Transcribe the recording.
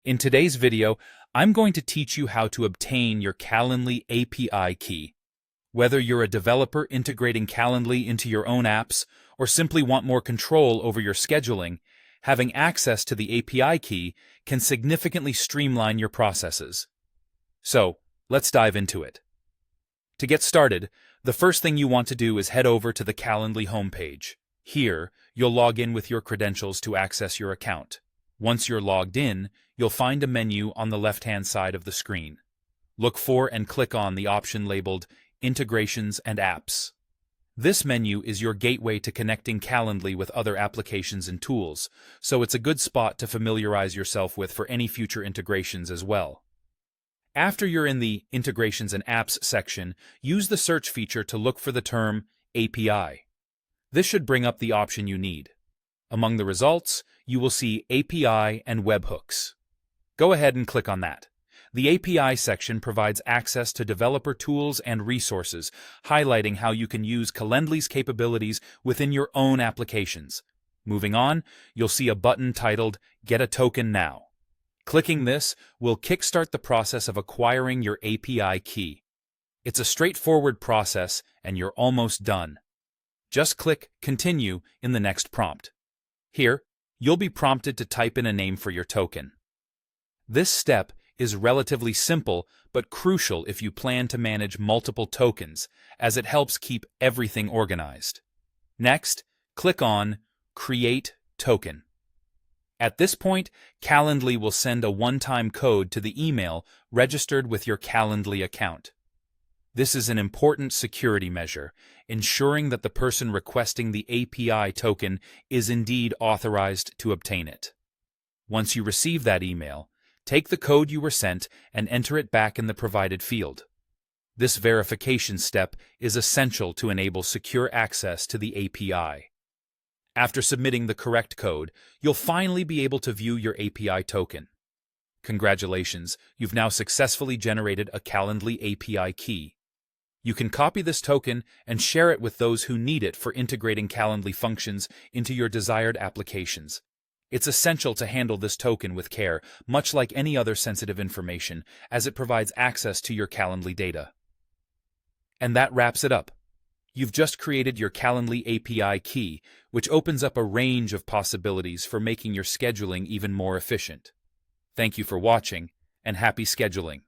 In today's video, I'm going to teach you how to obtain your Calendly API key. Whether you're a developer integrating Calendly into your own apps or simply want more control over your scheduling, having access to the API key can significantly streamline your processes. So, let's dive into it. To get started, the first thing you want to do is head over to the Calendly homepage. Here, you'll log in with your credentials to access your account. Once you're logged in, you'll find a menu on the left-hand side of the screen. Look for and click on the option labeled Integrations and Apps. This menu is your gateway to connecting Calendly with other applications and tools, so it's a good spot to familiarize yourself with for any future integrations as well. After you're in the Integrations and Apps section, use the search feature to look for the term API. This should bring up the option you need. Among the results, you will see API and webhooks. Go ahead and click on that. The API section provides access to developer tools and resources, highlighting how you can use Calendly's capabilities within your own applications. Moving on, you'll see a button titled Get a Token Now. Clicking this will kickstart the process of acquiring your API key. It's a straightforward process, and you're almost done. Just click Continue in the next prompt. Here, you'll be prompted to type in a name for your token. This step is relatively simple but crucial if you plan to manage multiple tokens, as it helps keep everything organized. Next, click on Create Token. At this point, Calendly will send a one-time code to the email registered with your Calendly account. This is an important security measure, ensuring that the person requesting the API token is indeed authorized to obtain it. Once you receive that email, take the code you were sent and enter it back in the provided field. This verification step is essential to enable secure access to the API. After submitting the correct code, you'll finally be able to view your API token. Congratulations, you've now successfully generated a Calendly API key. You can copy this token and share it with those who need it for integrating Calendly functions into your desired applications. It's essential to handle this token with care, much like any other sensitive information, as it provides access to your Calendly data. And that wraps it up. You've just created your Calendly API key, which opens up a range of possibilities for making your scheduling even more efficient. Thank you for watching, and happy scheduling.